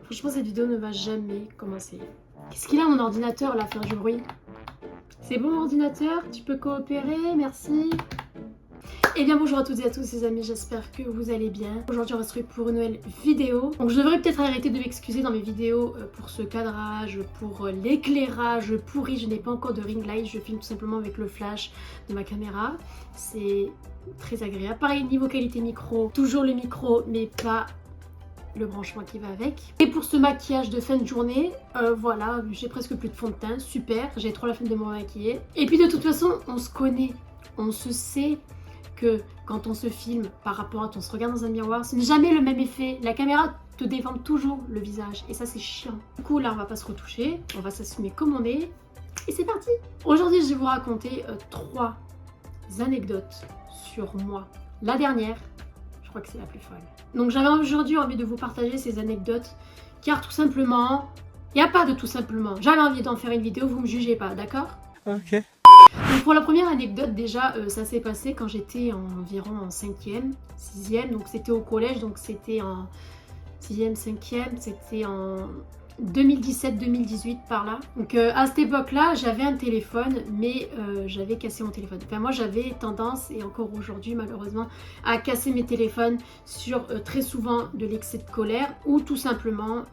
Franchement, cette vidéo ne va jamais commencer. Qu'est-ce qu'il a mon ordinateur là, à faire du bruit? C'est bon ordinateur, tu peux coopérer, merci. Et bien bonjour à toutes et à tous les amis, j'espère que vous allez bien. Aujourd'hui on va se retrouver pour une nouvelle vidéo. Donc je devrais peut-être arrêter de m'excuser dans mes vidéos pour ce cadrage, pour l'éclairage pourri. Je n'ai pas encore de ring light, je filme tout simplement avec le flash de ma caméra. C'est très agréable. Pareil niveau qualité micro, toujours le micro mais pas le branchement qui va avec. Et pour ce maquillage de fin de journée, voilà, j'ai presque plus de fond de teint, super, j'ai trop la flemme de me maquiller. Et puis de toute façon, on se connaît, on se sait que quand on se filme par rapport à on se regarde dans un miroir, ce n'est jamais le même effet. La caméra te déforme toujours le visage et ça c'est chiant. Du coup là on va pas se retoucher, on va s'assumer comme on est et c'est parti. Aujourd'hui je vais vous raconter 3 anecdotes sur moi. La dernière, je crois que c'est la plus folle. Donc j'avais aujourd'hui envie de vous partager ces anecdotes car tout simplement, il n'y a pas de tout simplement. J'avais envie d'en faire une vidéo, vous me jugez pas, d'accord? Ok. Donc pour la première anecdote déjà, ça s'est passé quand j'étais environ en 5e, 6e, donc c'était au collège, donc c'était en 6e, 5e, c'était en 2017-2018 par là. Donc à cette époque-là, j'avais un téléphone, mais j'avais cassé mon téléphone. Enfin moi j'avais tendance, et encore aujourd'hui malheureusement, à casser mes téléphones sur très souvent de l'excès de colère ou tout simplement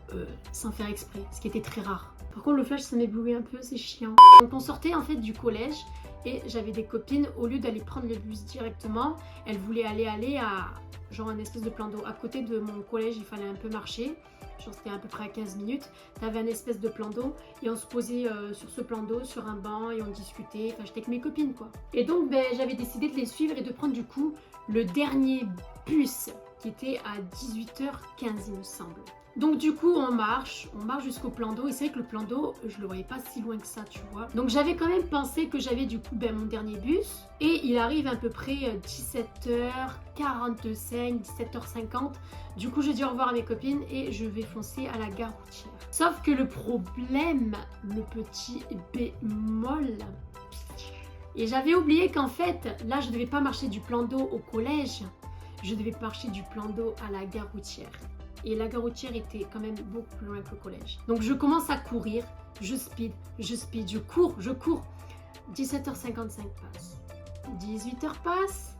sans faire exprès, ce qui était très rare. Par contre le flash ça m'éblouit un peu, c'est chiant. Donc on sortait en fait du collège et j'avais des copines, au lieu d'aller prendre le bus directement, elles voulaient aller à genre un espèce de plan d'eau. À côté de mon collège il fallait un peu marcher, genre c'était à peu près à 15 minutes. T'avais un espèce de plan d'eau et on se posait sur ce plan d'eau, sur un banc et on discutait, enfin j'étais avec mes copines quoi. Et donc ben, j'avais décidé de les suivre et de prendre du coup le dernier bus qui était à 18h15 il me semble. Donc du coup on marche jusqu'au plan d'eau et c'est vrai que le plan d'eau je le voyais pas si loin que ça tu vois. Donc j'avais quand même pensé que j'avais du coup ben, mon dernier bus et il arrive à peu près 17h45, 17h50. Du coup je dis au revoir à mes copines et je vais foncer à la gare routière. Sauf que le problème, le petit bémol, et j'avais oublié qu'en fait là je devais pas marcher du plan d'eau au collège, je devais marcher du plan d'eau à la gare routière. Et la gare routière était quand même beaucoup plus loin que le collège. Donc je commence à courir, je speed, je cours. 17h55 passe, 18h passe,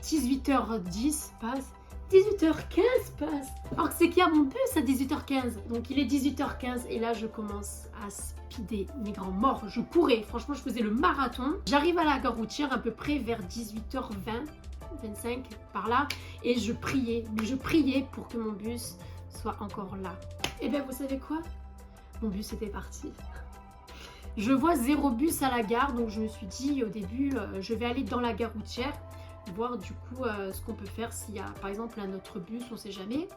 18h10 passe, 18h15 passe. Alors que c'est qu'il y a mon bus à 18h15. Donc il est 18h15 et là je commence à speeder mes grands morts. Je courais, franchement je faisais le marathon. J'arrive à la gare routière à peu près vers 18h20. 25 par là et je priais pour que mon bus soit encore là. Et bien vous savez quoi, mon bus était parti. Je vois 0 bus à la gare, donc je me suis dit au début je vais aller dans la gare routière voir du coup ce qu'on peut faire s'il y a par exemple un autre bus, on sait jamais.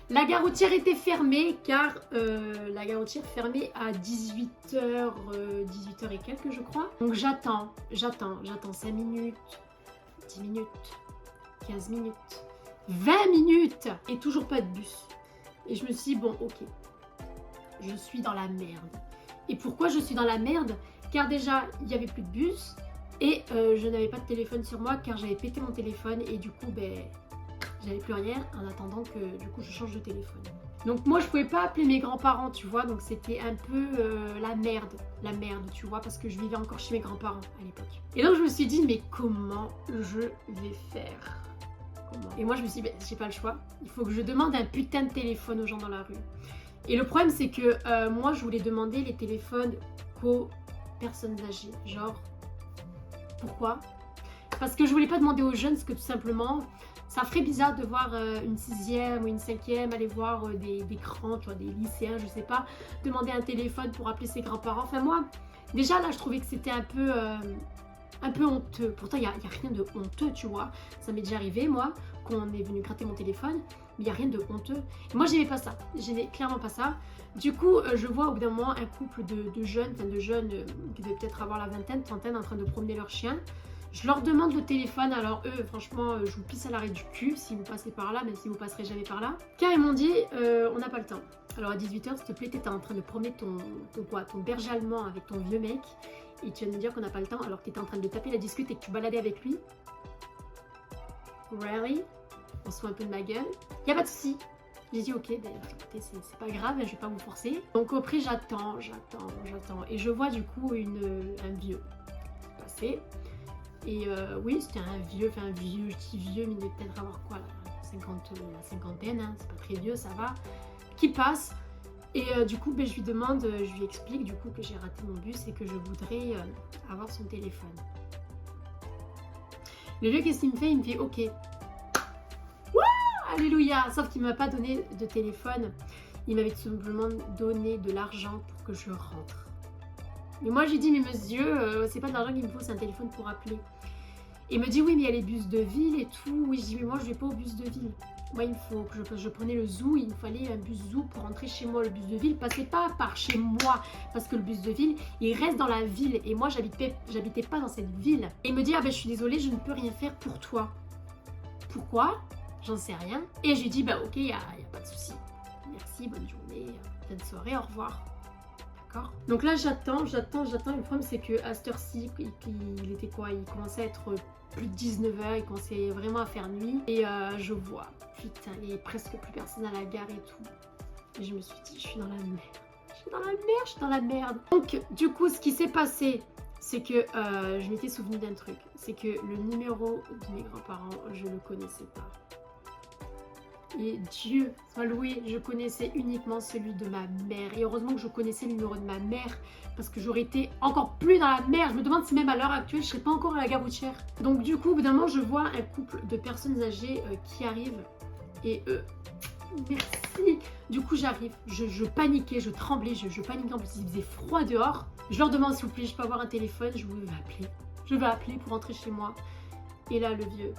La gare routière était fermée car la gare routière fermait à 18h et quelques je crois. Donc j'attends 5 minutes, 10 minutes, 15 minutes, 20 minutes et toujours pas de bus. Et je me suis dit bon ok, je suis dans la merde. Et pourquoi je suis dans la merde? Car déjà il n'y avait plus de bus et je n'avais pas de téléphone sur moi car j'avais pété mon téléphone et du coup ben j'avais plus rien en attendant que du coup je change de téléphone. Donc moi je pouvais pas appeler mes grands-parents tu vois, donc c'était un peu la merde tu vois, parce que je vivais encore chez mes grands-parents à l'époque. Et donc je me suis dit mais comment je vais faire? Et moi je me suis dit ben, j'ai pas le choix, il faut que je demande un putain de téléphone aux gens dans la rue. Et le problème c'est que moi je voulais demander les téléphones qu'aux personnes âgées, genre pourquoi? Parce que je voulais pas demander aux jeunes, parce que tout simplement ça ferait bizarre de voir une 6e ou une 5e aller voir des grands, tu vois, des lycéens, je sais pas, demander un téléphone pour appeler ses grands-parents. Enfin moi, déjà là, je trouvais que c'était un peu honteux. Pourtant, il n'y a rien de honteux, tu vois. Ça m'est déjà arrivé, moi, qu'on est venu gratter mon téléphone, mais il n'y a rien de honteux. Et moi, j'aimais pas ça. J'aimais clairement pas ça. Du coup, je vois au bout d'un moment un couple de jeunes qui devaient peut-être avoir la vingtaine, trentaine, en train de promener leur chien. Je leur demande le téléphone, alors eux, franchement, je vous pisse à l'arrêt du cul si vous passez par là, même si vous passerez jamais par là. Car ils m'ont dit, on n'a pas le temps. Alors à 18h, s'il te plaît, t'étais en train de promener ton berger allemand avec ton vieux mec, et tu viens de me dire qu'on n'a pas le temps alors que t'étais en train de taper la discute et que tu baladais avec lui. Really? On se fout un peu de ma gueule. Y a pas de souci. J'ai dit ok, ben, écoutez, c'est pas grave, je vais pas vous forcer. Donc après j'attends. Et je vois du coup un vieux passer. Et oui, c'était un vieux, je dis vieux, mais il devait peut-être avoir quoi là, la cinquantaine, hein, c'est pas très vieux, ça va. Qui passe. Et du coup, ben, je lui explique du coup que j'ai raté mon bus et que je voudrais avoir son téléphone. Le vieux, qu'est-ce qu'il me fait? Il me fait ok. Alléluia! Sauf qu'il ne m'a pas donné de téléphone. Il m'avait tout simplement donné de l'argent pour que je rentre. Et moi, j'ai dit, mais monsieur, c'est pas de l'argent qu'il me faut, c'est un téléphone pour appeler. Et il me dit, oui, mais il y a les bus de ville et tout. Oui, je dis, mais moi, je vais pas au bus de ville. Moi, il faut que je prenais le zoo. Il me fallait un bus zoo pour rentrer chez moi. Le bus de ville passait pas par chez moi. Parce que le bus de ville, il reste dans la ville. Et moi, j'habitais pas dans cette ville. Et il me dit, ah ben, je suis désolée, je ne peux rien faire pour toi. Pourquoi? J'en sais rien. Et je lui dis, bah ok, y a pas de souci. Merci, bonne journée, bonne soirée, au revoir. D'accord? Donc là, j'attends. Et le problème, c'est qu'à cette heure-ci, il était quoi? Il commençait à être plus de 19h, il commençait vraiment à faire nuit. Et je vois, putain, il n'y avait presque plus personne à la gare et tout. Et je me suis dit, je suis dans la merde. Je suis dans la merde. Donc, du coup, ce qui s'est passé, c'est que je m'étais souvenu d'un truc. C'est que le numéro de mes grands-parents, je le connaissais pas. Et Dieu soit loué, je connaissais uniquement celui de ma mère. Et heureusement que je connaissais le numéro de ma mère, parce que j'aurais été encore plus dans la merde. Je me demande si même à l'heure actuelle, je serais pas encore à la gare routière. Donc du coup, au bout d'un moment, je vois un couple de personnes âgées qui arrivent. Et merci. Du coup, j'arrive. Je paniquais, je tremblais, je paniquais. En plus, il faisait froid dehors. Je leur demande, s'il vous plaît, je peux avoir un téléphone? Je veux appeler. Je vais appeler pour rentrer chez moi. Et là, le vieux...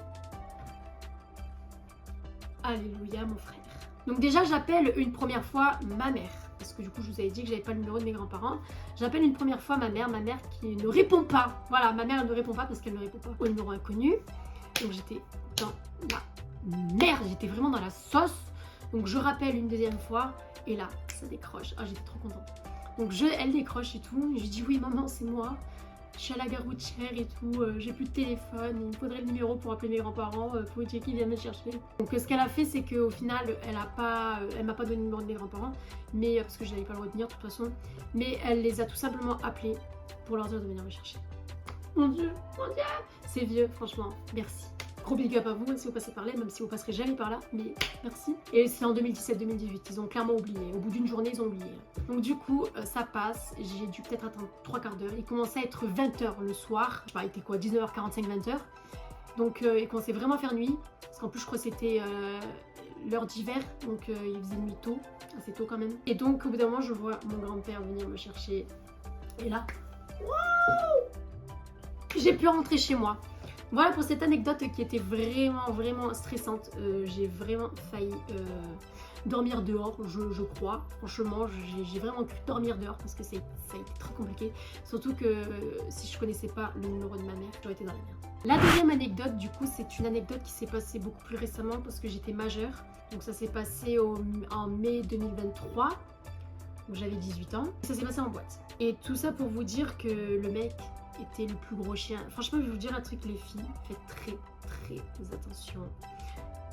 Alléluia, mon frère. Donc déjà, j'appelle une première fois ma mère. Parce que du coup, je vous avais dit que j'avais pas le numéro de mes grands-parents. J'appelle une première fois ma mère qui ne répond pas. Voilà, ma mère elle ne répond pas parce qu'elle ne répond pas au numéro inconnu. Donc j'étais dans la merde, j'étais vraiment dans la sauce. Donc je rappelle une deuxième fois et là, ça décroche. Ah, j'étais trop contente. Donc elle décroche et tout. Je lui dis oui, maman, c'est moi. Je suis à la gare routière et tout, j'ai plus de téléphone, il me faudrait le numéro pour appeler mes grands-parents, faut dire qu'ils viennent me chercher. Donc ce qu'elle a fait, c'est qu'au final, elle m'a pas donné le numéro de mes grands-parents, mais parce que je n'avais pas le retenir de toute façon, mais elle les a tout simplement appelés pour leur dire de venir me chercher. Mon Dieu, c'est vieux, franchement, merci. Gros big up à vous, même si vous passez par là, même si vous passerez jamais par là, mais merci. Et c'est en 2017-2018, ils ont clairement oublié. Au bout d'une journée, ils ont oublié. Donc du coup, ça passe, j'ai dû peut-être attendre 3/4 d'heure. Il commençait à être 20h le soir, je sais pas, il était quoi, 19h45, 20h. Donc il commençait vraiment à faire nuit, parce qu'en plus je crois que c'était l'heure d'hiver, donc il faisait nuit tôt, assez tôt quand même. Et donc au bout d'un moment, je vois mon grand-père venir me chercher. Et là, wow, j'ai pu rentrer chez moi. Voilà pour cette anecdote qui était vraiment stressante. J'ai vraiment failli dormir dehors, je crois. Franchement, j'ai vraiment pu dormir dehors parce que ça a été très compliqué. Surtout que si je connaissais pas le numéro de ma mère, j'aurais été dans la merde. La deuxième anecdote, du coup, c'est une anecdote qui s'est passée beaucoup plus récemment parce que j'étais majeure. Donc ça s'est passé en mai 2023. Donc j'avais 18 ans. Ça s'est passé en boîte. Et tout ça pour vous dire que le mec était le plus gros chien. Franchement, je vais vous dire un truc, les filles, faites très attention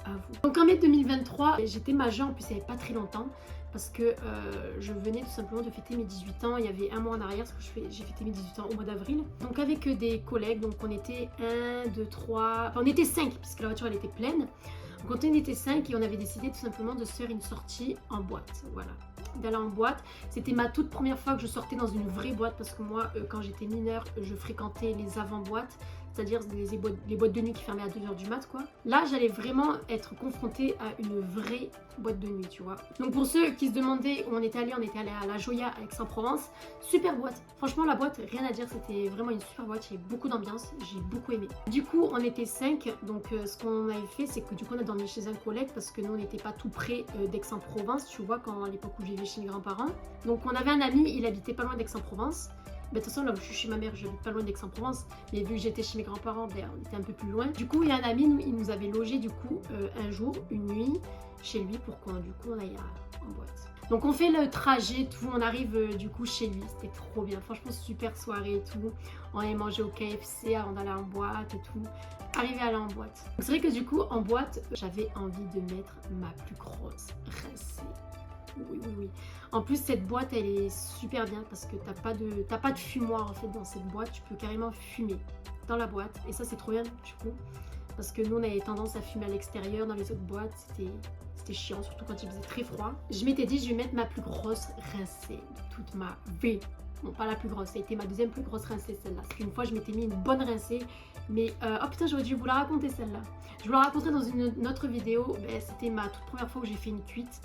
à vous. Donc en mai 2023, j'étais majeure, en plus il n'y avait pas très longtemps, parce que je venais tout simplement de fêter mes 18 ans, il y avait un mois en arrière, parce que j'ai fêté mes 18 ans au mois d'avril. Donc avec des collègues, donc on était 1, 2, 3, enfin on était 5, puisque la voiture elle était pleine. Donc on était 5 et on avait décidé tout simplement de se faire une sortie en boîte, voilà. D'aller en boîte. C'était ma toute première fois que je sortais dans une vraie boîte parce que moi, quand j'étais mineure, je fréquentais les avant-boîtes, c'est-à-dire les boîtes de nuit qui fermaient à 2h du mat, quoi. Là, j'allais vraiment être confrontée à une vraie boîte de nuit, tu vois. Donc pour ceux qui se demandaient où on était allé à la Joya à Aix-en-Provence. Super boîte. Franchement, la boîte, rien à dire, c'était vraiment une super boîte. Il y avait beaucoup d'ambiance, j'ai beaucoup aimé. Du coup, on était 5, donc ce qu'on avait fait, c'est que du coup, on a dormi chez un collègue parce que nous, on n'était pas tout près d'Aix-en-Provence, tu vois, quand à l'époque où je vivais chez mes grands-parents. Donc on avait un ami, il habitait pas loin d'Aix-en-Provence. de toute façon, là où je suis chez ma mère, j'habite pas loin d'Aix-en-Provence, mais vu que j'étais chez mes grands-parents, ben, on était un peu plus loin. Du coup, il y a un ami, il nous avait logé du coup un jour, une nuit, chez lui pour qu'on du coup on aille en boîte. Donc on fait le trajet, tout, on arrive du coup chez lui, c'était trop bien, franchement super soirée et tout. On allait manger au KFC avant d'aller en boîte et tout. Arrivé à aller en boîte. C'est vrai que du coup en boîte, j'avais envie de mettre ma plus grosse rincée. Oui, oui, oui. En plus, cette boîte, elle est super bien parce que t'as pas de fumoir en fait dans cette boîte. Tu peux carrément fumer dans la boîte. Et ça, c'est trop bien du coup. Parce que nous, on avait tendance à fumer à l'extérieur. Dans les autres boîtes, c'était chiant, surtout quand il faisait très froid. Je m'étais dit, je vais mettre ma plus grosse rincée de toute ma vie. Bon, pas la plus grosse, ça a été ma deuxième plus grosse rincée, celle-là. Parce qu'une fois, je m'étais mis une bonne rincée. Mais, oh putain, j'aurais dû vous la raconter, celle-là. Je vous la raconterai dans une autre vidéo. Ben, c'était ma toute première fois où j'ai fait une cuite.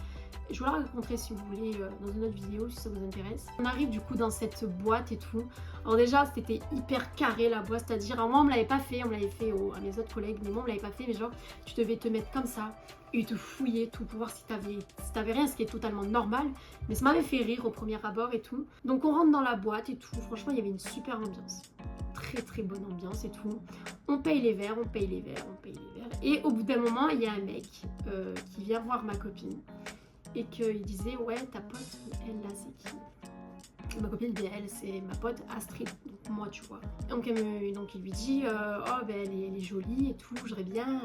Je vous la raconterai si vous voulez dans une autre vidéo, si ça vous intéresse. On arrive du coup dans cette boîte et tout. Alors déjà, c'était hyper carré la boîte, c'est-à-dire, moi on me l'avait pas fait, on me l'avait fait à mes autres collègues, mais moi on me l'avait pas fait, mais genre, tu devais te mettre comme ça et te fouiller tout pour voir si t'avais rien, ce qui est totalement normal. Mais ça m'avait fait rire au premier abord et tout. Donc on rentre dans la boîte et tout, franchement il y avait une super ambiance. Très très bonne ambiance et tout. On paye les verres, on paye les verres, on paye les verres. Et au bout d'un moment, il y a un mec qui vient voir ma copine. Et qu'il disait, ouais, ta pote, elle là, c'est qui? Ma copine, bien, elle, c'est ma pote Astrid, donc moi, tu vois. Donc il lui dit, oh, ben, elle est jolie et tout, j'aurais bien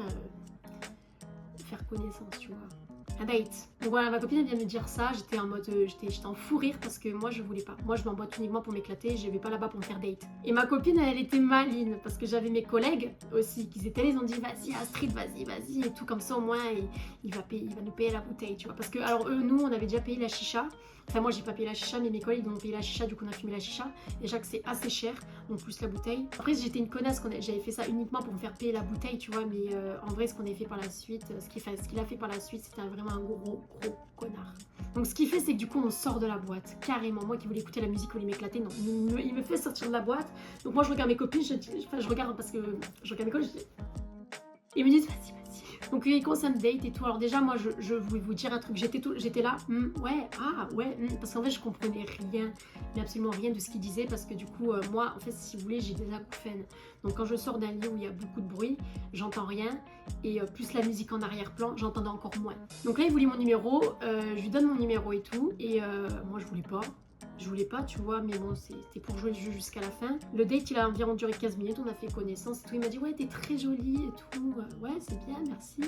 faire connaissance, tu vois. Un date. Donc voilà, ma copine elle vient me dire ça, j'étais en mode, j'étais en fou rire parce que moi je voulais pas. Moi je m'emboîte uniquement pour m'éclater, je vais pas là-bas pour me faire date. Et ma copine elle était maline parce que j'avais mes collègues aussi qui étaient là, ils ont dit vas-y Astrid, vas-y et tout comme ça au moins il va nous payer la bouteille, tu vois. Parce que alors nous on avait déjà payé la chicha. Enfin moi j'ai pas payé la chicha mais mes collègues ont payé la chicha, du coup on a fumé la chicha. Déjà que c'est assez cher, donc plus la bouteille. Après j'étais une connasse, j'avais fait ça uniquement pour me faire payer la bouteille, tu vois. Mais en vrai ce qu'on a fait par la suite, ce qu'il a fait par la suite, c'était vraiment un gros connard. Donc ce qu'il fait c'est que du coup on sort de la boîte, carrément. Moi qui voulais écouter la musique, qui voulais m'éclater, non, il me fait sortir de la boîte. Donc moi je regarde mes copines, je regarde parce que je regarde mes copines, je dis... Ils me disent vas-y. Donc il commence à me date et tout. Alors déjà moi je voulais vous dire un truc, j'étais là, parce qu'en fait je comprenais rien, mais absolument rien de ce qu'il disait parce que du coup moi en fait si vous voulez j'ai des acouphènes. Donc quand je sors d'un lieu où il y a beaucoup de bruit, j'entends rien et plus la musique en arrière-plan, j'entendais encore moins. Donc là il voulait mon numéro, je lui donne mon numéro et tout et moi je voulais pas. Je voulais pas, tu vois, mais bon, c'était pour jouer le jeu jusqu'à la fin. Le date, il a environ duré 15 minutes, on a fait connaissance et tout. Il m'a dit, ouais, t'es très jolie et tout. Ouais, c'est bien, merci.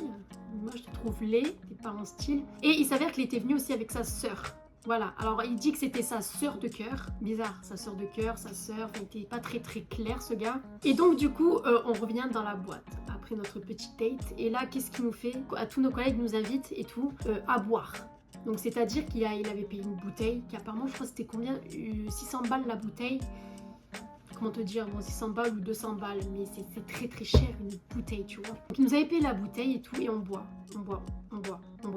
Moi, je te trouve laid, t'es pas en style. Et il s'avère qu'il était venu aussi avec sa sœur. Voilà, alors il dit que c'était sa sœur de cœur. Bizarre, sa sœur de cœur, sa sœur. Il était pas très clair, ce gars. Et donc, du coup, on revient dans la boîte après notre petite date. Et là, qu'est-ce qu'il nous fait? À tous nos collègues nous invitent et tout à boire. Donc c'est-à-dire qu'il avait payé une bouteille qui apparemment je crois c'était combien 600 balles la bouteille. Comment te dire, bon 600 balles ou 200 balles mais c'est très cher une bouteille tu vois. Donc il nous avait payé la bouteille et tout et on boit.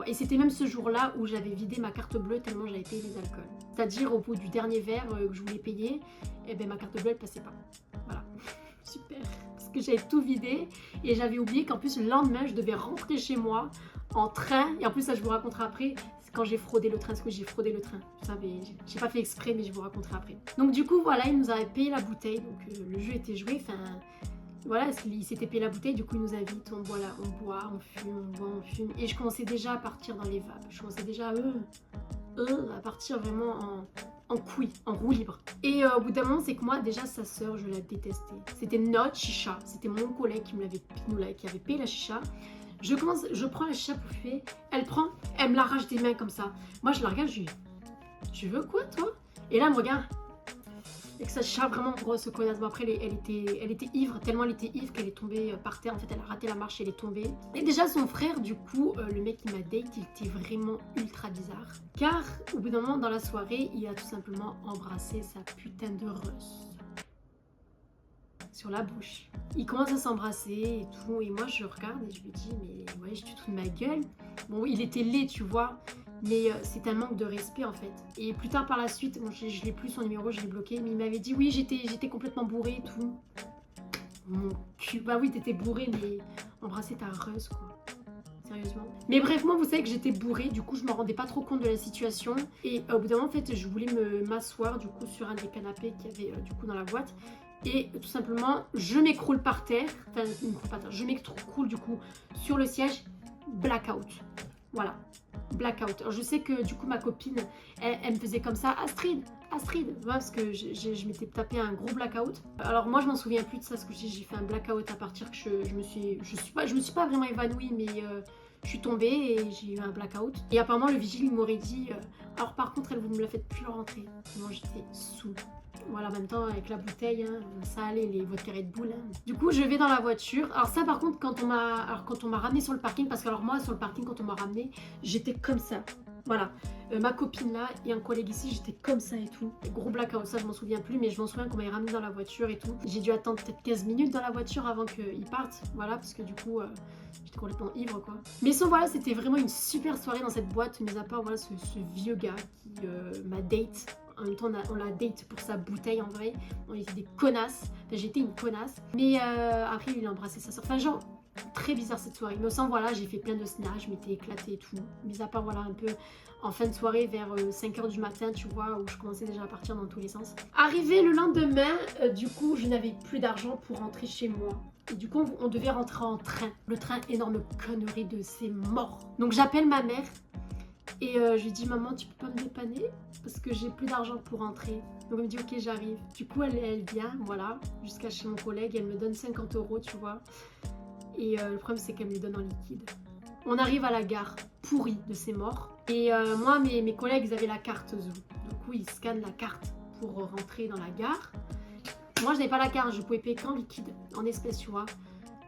Et c'était même ce jour-là où j'avais vidé ma carte bleue tellement j'avais payé les alcools. C'est-à-dire au bout du dernier verre que je voulais payer, et ben ma carte bleue elle passait pas. Voilà, super. Parce que j'avais tout vidé et j'avais oublié qu'en plus le lendemain je devais rentrer chez moi en train et en plus ça je vous raconterai après. Quand j'ai fraudé le train, parce que j'ai fraudé le train. Vous savez, j'ai pas fait exprès, mais je vous raconterai après. Donc du coup, voilà, il nous avait payé la bouteille. Donc le jeu était joué. Enfin, voilà, il s'était payé la bouteille. Du coup, il nous invite. On boit, on fume. Et je commençais déjà à partir dans les vapes. Je commençais déjà à partir vraiment en couille, en roue libre. Et au bout d'un moment, c'est que moi, déjà, sa sœur, je la détestais. C'était notre chicha. C'était mon collègue qui avait payé la chicha. Je prends la chicha pour fumer, elle me l'arrache des mains comme ça. Moi je la regarde, je dis, tu veux quoi toi? Et là elle me regarde, avec sa chicha vraiment grosse connasse. Bon après elle était ivre, tellement elle était ivre qu'elle est tombée par terre. En fait elle a raté la marche, elle est tombée. Et déjà son frère du coup, le mec qui m'a date, il était vraiment ultra bizarre. Car au bout d'un moment dans la soirée, il a tout simplement embrassé sa putain de Russ. Sur la bouche. Il commence à s'embrasser et tout et moi je regarde et je lui dis mais ouais tu te fous de ma gueule. Bon il était laid tu vois mais c'est un manque de respect en fait. Et plus tard par la suite, bon, je l'ai plus son numéro, je l'ai bloqué mais il m'avait dit oui j'étais complètement bourré et tout. Mon cul, bah oui t'étais bourré mais embrasser ta Reuse quoi. Sérieusement. Mais bref, moi vous savez que j'étais bourrée, du coup je me rendais pas trop compte de la situation. Et au bout d'un moment en fait je voulais m'asseoir du coup sur un des canapés qu'il y avait du coup dans la boîte. Et tout simplement je m'écroule par terre, enfin je m'écroule du coup sur le siège, blackout. Voilà, blackout. Alors je sais que du coup ma copine, elle me faisait comme ça, Astrid, parce que je m'étais tapé un gros blackout. Alors moi je m'en souviens plus de ça, parce que j'ai fait un blackout à partir que je me suis pas vraiment évanouie, mais je suis tombée et j'ai eu un blackout. Et apparemment le vigile il m'aurait dit, alors par contre vous me la faites plus rentrer. Moi j'étais saoule. Voilà, en même temps avec la bouteille, hein, ça allait, les vodka Red Bull. Hein. Du coup, je vais dans la voiture. Alors ça, par contre, quand on m'a ramené sur le parking, parce que alors moi, sur le parking, quand on m'a ramené, j'étais comme ça. Voilà, ma copine là et un collègue ici, j'étais comme ça et tout. Gros blackout, ça je m'en souviens plus, mais je m'en souviens qu'on m'avait ramené dans la voiture et tout. J'ai dû attendre peut-être 15 minutes dans la voiture avant qu'ils partent, voilà, parce que du coup, j'étais complètement ivre quoi. Mais sans voilà, c'était vraiment une super soirée dans cette boîte, mis à part voilà ce vieux gars qui m'a date. En même temps, on l'a date pour sa bouteille en vrai. On était des connasses. Enfin, j'étais une connasse. Mais après, il a embrassé sa soeur. Enfin, genre, très bizarre cette soirée. Mais sans voilà, j'ai fait plein de snaps. Je m'étais éclatée et tout. Mis à part, voilà, un peu en fin de soirée, vers 5h du matin, tu vois, où je commençais déjà à partir dans tous les sens. Arrivé le lendemain, du coup, je n'avais plus d'argent pour rentrer chez moi. Et du coup, on devait rentrer en train. Le train, énorme connerie de c'est mort. Donc, j'appelle ma mère. Et je lui dis maman tu peux pas me dépanner parce que j'ai plus d'argent pour rentrer. Donc elle me dit ok j'arrive. Du coup elle vient voilà jusqu'à chez mon collègue, elle me donne 50 € tu vois. Et le problème c'est qu'elle me le donne en liquide. On arrive à la gare pourrie de ces morts. Et moi mes collègues ils avaient la carte Zoo. Du coup ils scannent la carte pour rentrer dans la gare. Moi je n'avais pas la carte, je pouvais payer qu'en liquide, en espèces tu vois.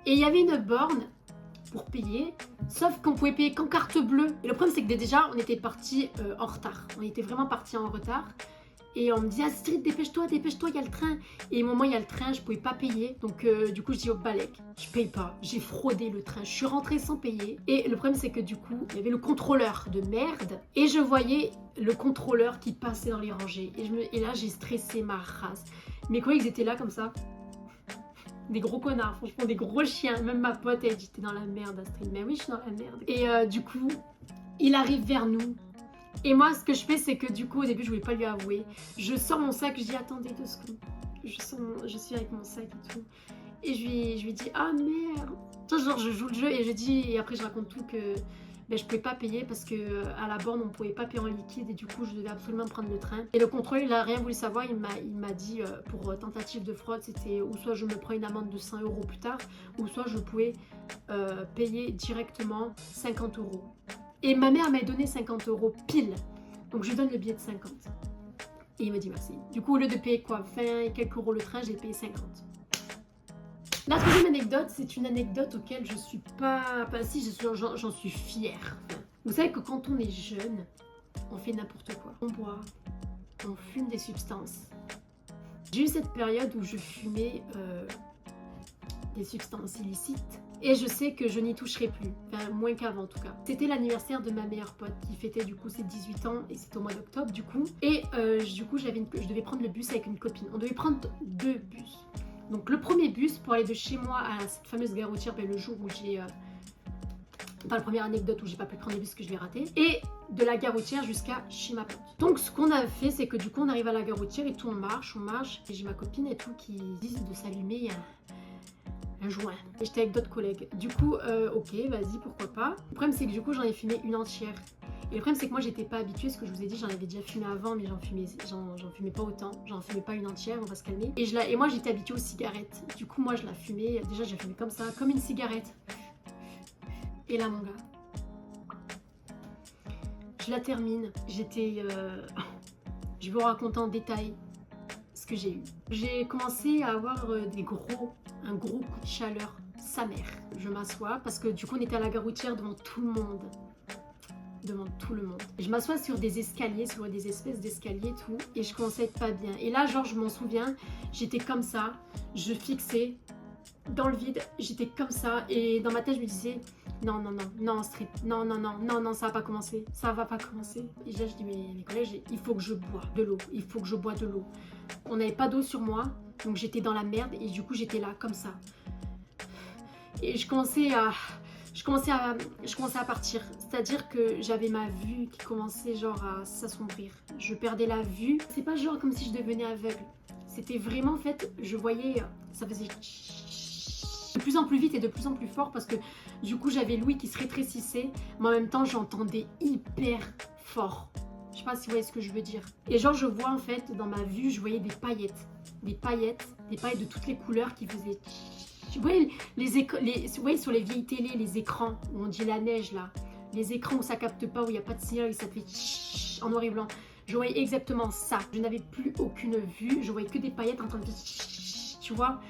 Et il y avait une borne pour payer, sauf qu'on pouvait payer qu'en carte bleue. Et le problème c'est que déjà on était parti en retard, on était vraiment parti en retard. Et on me disait Astrid dépêche-toi, il y a le train. Et au moment où il y a le train, je pouvais pas payer. Donc du coup je dis au balèque, je paye pas, j'ai fraudé le train, je suis rentrée sans payer. Et le problème c'est que du coup, il y avait le contrôleur de merde. Et je voyais le contrôleur qui passait dans les rangées. Et là j'ai stressé ma race. Mes collègues étaient là comme ça. Des gros connards, franchement, des gros chiens. Même ma pote, elle dit t'es dans la merde, Astrid. Mais oui, je suis dans la merde. Et du coup, il arrive vers nous. Et moi, ce que je fais, c'est que du coup, au début, je voulais pas lui avouer. Je sors mon sac, je dis attendez 2 secondes. Je suis avec mon sac et tout. Et je lui dis ah merde. Genre, je joue le jeu et je dis, et après, je raconte tout que ben, je pouvais pas payer parce que à la borne on pouvait pas payer en liquide et du coup je devais absolument prendre le train. Et le contrôleur il a rien voulu savoir, il m'a dit pour tentative de fraude c'était ou soit je me prends une amende de 100 € plus tard ou soit je pouvais payer directement 50 €. Et ma mère m'a donné 50 € pile, donc je lui donne le billet de 50 et il me dit merci. Du coup au lieu de payer quoi 20 et quelques euros le train, j'ai payé 50. La troisième anecdote, c'est une anecdote auquelle je suis pas... Enfin si, j'en suis fière. Vous savez que quand on est jeune, on fait n'importe quoi. On boit, on fume des substances. J'ai eu cette période où je fumais des substances illicites. Et je sais que je n'y toucherai plus, enfin moins qu'avant en tout cas. C'était l'anniversaire de ma meilleure pote qui fêtait du coup ses 18 ans et c'était au mois d'octobre du coup. Et du coup je devais prendre le bus avec une copine. On devait prendre 2 bus. Donc le premier bus pour aller de chez moi à cette fameuse gare routière, ben, le jour où j'ai... dans la première anecdote où j'ai pas pu prendre les bus que je vais rater. Et de la gare routière jusqu'à chez ma pote. Donc ce qu'on a fait c'est que du coup on arrive à la gare routière et tout on marche. Et j'ai ma copine et tout qui disent de s'allumer un joint. Et j'étais avec d'autres collègues. Du coup ok vas-y pourquoi pas. Le problème c'est que du coup j'en ai fumé une entière. Et le problème c'est que moi j'étais pas habituée, ce que je vous ai dit, j'en avais déjà fumé avant mais j'en fumais pas autant, j'en fumais pas une entière, on va se calmer. Et moi j'étais habituée aux cigarettes, du coup moi je la fumais, déjà j'ai fumé comme ça, comme une cigarette. Et là mon gars, je la termine, j'étais... je vais vous raconter en détail ce que j'ai eu. J'ai commencé à avoir un gros coup de chaleur, sa mère. Je m'assois parce que du coup on était à la gare routière devant tout le monde. Je m'assois sur des escaliers, sur des espèces d'escaliers tout, et je commençais à être pas bien. Et là, genre, je m'en souviens, j'étais comme ça, je fixais dans le vide, j'étais comme ça, et dans ma tête, je me disais, non, Astrid, non, ça va pas commencer. Et là, je dis, mes collègues, il faut que je bois de l'eau, On n'avait pas d'eau sur moi, donc j'étais dans la merde, et du coup, j'étais là, comme ça. Et je commençais à je commençais à partir. C'est-à-dire que j'avais ma vue qui commençait genre à s'assombrir. Je perdais la vue. C'est pas genre comme si je devenais aveugle. C'était vraiment en fait, je voyais, ça faisait de plus en plus vite et de plus en plus fort parce que du coup j'avais l'ouïe qui se rétrécissait, mais en même temps j'entendais hyper fort. Je sais pas si vous voyez ce que je veux dire. Et genre je vois en fait dans ma vue, je voyais des paillettes de toutes les couleurs qui faisaient. Vous voyez, vous voyez sur les vieilles télés, les écrans où on dit la neige là, les écrans où ça capte pas, où il n'y a pas de signal et ça fait en noir et blanc. Je voyais exactement ça. Je n'avais plus aucune vue, je voyais que des paillettes en train de faire, tu vois.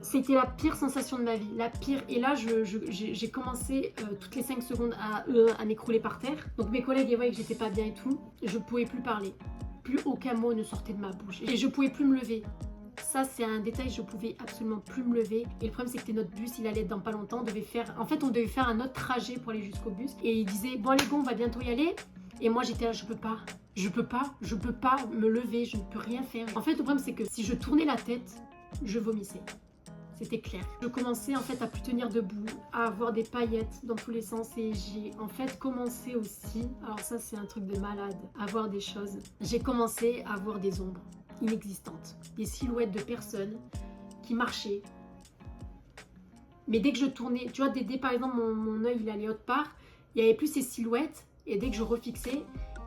C'était la pire sensation de ma vie, la pire. Et là, j'ai commencé toutes les 5 secondes à m'écrouler par terre. Donc mes collègues, ils voyaient que j'étais pas bien et tout. Je pouvais plus parler. Plus aucun mot ne sortait de ma bouche. Et je pouvais plus me lever. Ça, c'est un détail, je pouvais absolument plus me lever. Et le problème, c'est que notre bus, il allait être dans pas longtemps. On devait faire un autre trajet pour aller jusqu'au bus. Et il disait, bon les gars, on va bientôt y aller. Et moi, j'étais là, je peux pas me lever, je ne peux rien faire. En fait, le problème, c'est que si je tournais la tête, je vomissais. C'était clair. Je commençais en fait à plus tenir debout, à avoir des paillettes dans tous les sens et j'ai en fait commencé aussi, alors ça c'est un truc de malade, à voir des choses. J'ai commencé à voir des ombres inexistantes, des silhouettes de personnes qui marchaient. Mais dès que je tournais, tu vois, dès par exemple mon œil il allait autre part, il n'y avait plus ces silhouettes et dès que je refixais,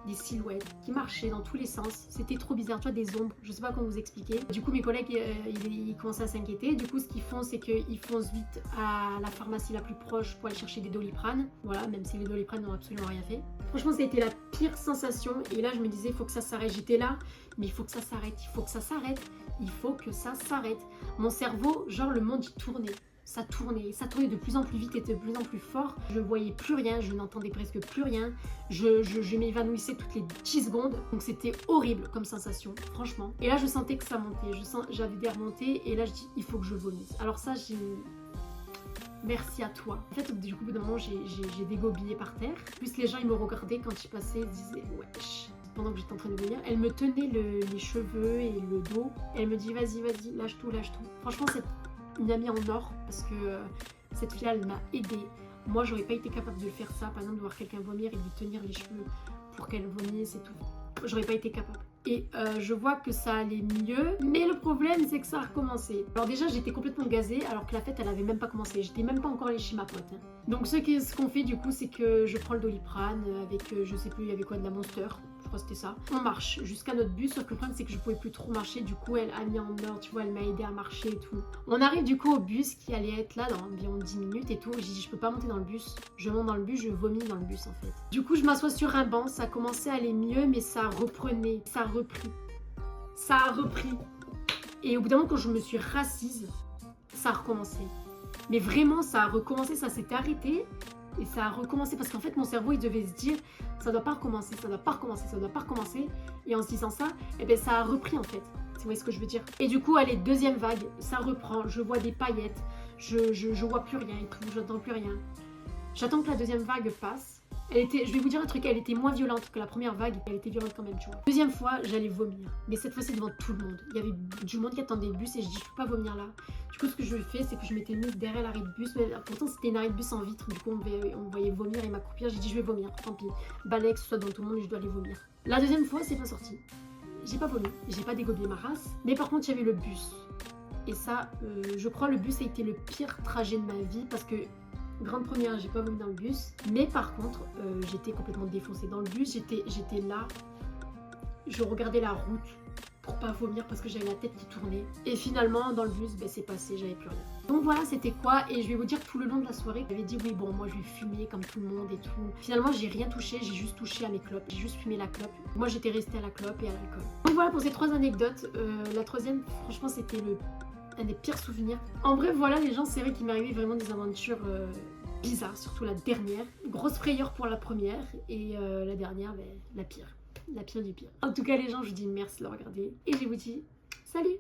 des silhouettes qui marchaient dans tous les sens. C'était trop bizarre, tu vois, des ombres. Je sais pas comment vous expliquer. Du coup, mes collègues, ils commençaient à s'inquiéter. Du coup, ce qu'ils font, c'est qu'ils foncent vite à la pharmacie la plus proche pour aller chercher des Doliprane. Voilà, même si les Doliprane n'ont absolument rien fait. Franchement, ça a été la pire sensation. Et là, je me disais, il faut que ça s'arrête. J'étais là, mais il faut que ça s'arrête. Il faut que ça s'arrête. Il faut que ça s'arrête. Mon cerveau, genre, le monde, il tournait. Ça tournait de plus en plus vite et de plus en plus fort. Je voyais plus rien, je n'entendais presque plus rien. Je m'évanouissais toutes les 10 secondes. Donc c'était horrible comme sensation, franchement. Et là, je sentais que ça montait. J'avais des remontées et là, je dis, il faut que je vomisse. Alors ça, merci à toi. En fait, du coup, au bout d'un moment, j'ai dégobillé par terre. Plus les gens, ils me regardaient quand je passais, ils disaient, wesh. Pendant que j'étais en train de venir, elle me tenait les cheveux et le dos. Elle me dit, vas-y, lâche tout. Franchement, c'est une amie en or parce que cette fille elle m'a aidée. Moi j'aurais pas été capable de faire ça, par exemple de voir quelqu'un vomir et de lui tenir les cheveux pour qu'elle vomisse et tout. J'aurais pas été capable. Et je vois que ça allait mieux, mais le problème c'est que ça a recommencé. Alors déjà j'étais complètement gazée alors que la fête elle avait même pas commencé, j'étais même pas encore allée chez ma pote. Hein. Donc ce qu'on fait du coup c'est que je prends le Doliprane avec je sais plus il y avait quoi, de la Monster. Je crois que c'était ça. On marche jusqu'à notre bus, sauf que le problème c'est que je pouvais plus trop marcher, du coup elle a mis en ordre, tu vois, elle m'a aidé à marcher et tout. On arrive du coup au bus qui allait être là dans environ 10 minutes et tout. J'ai dit je peux pas monter dans le bus, je monte dans le bus, je vomis dans le bus en fait. Du coup je m'assois sur un banc, ça commençait à aller mieux mais ça reprenait, ça a repris. Et au bout d'un moment quand je me suis rassise, ça a recommencé. Mais vraiment ça a recommencé, ça s'était arrêté. Et ça a recommencé parce qu'en fait mon cerveau il devait se dire ça doit pas recommencer. Et en se disant ça, eh ben ça a repris en fait. Vous voyez ce que je veux dire? Et du coup, allez, deuxième vague, ça reprend, je vois des paillettes, je vois plus rien et tout, j'entends plus rien. J'attends que la deuxième vague passe. Je vais vous dire un truc, elle était moins violente que la première vague, elle était violente quand même, tu vois. Deuxième fois, j'allais vomir, mais cette fois-ci devant tout le monde. Il y avait du monde qui attendait le bus et je dis je peux pas vomir là. Du coup, ce que je fais, c'est que je m'étais mise derrière l'arrêt de bus, mais pourtant c'était une arrêt de bus en vitre, du coup on me voyait vomir et m'accroupir. J'ai dit je vais vomir, tant pis. Balai que ce soit devant tout le monde et je dois aller vomir. La deuxième fois, c'est pas sorti. J'ai pas vomi, j'ai pas dégobé ma race, mais par contre il y avait le bus. Et ça, je crois le bus a été le pire trajet de ma vie parce que grande première, j'ai pas vomi dans le bus, mais par contre, j'étais complètement défoncée dans le bus, j'étais là, je regardais la route pour pas vomir parce que j'avais la tête qui tournait. Et finalement, dans le bus, ben, c'est passé, j'avais plus rien. Donc voilà, c'était quoi. Et je vais vous dire, tout le long de la soirée, j'avais dit oui, bon, moi je vais fumer comme tout le monde et tout. Finalement, j'ai rien touché, j'ai juste touché à mes clopes, j'ai juste fumé la clope. Moi, j'étais restée à la clope et à l'alcool. Donc voilà pour ces 3 anecdotes. La troisième, franchement, c'était un des pires souvenirs. En bref, voilà, les gens, c'est vrai qu'il m'est arrivé vraiment des aventures bizarres, surtout la dernière. Grosse frayeur pour la première et la dernière, ben, la pire. La pire du pire. En tout cas, les gens, je vous dis merci de le regarder et je vous dis salut!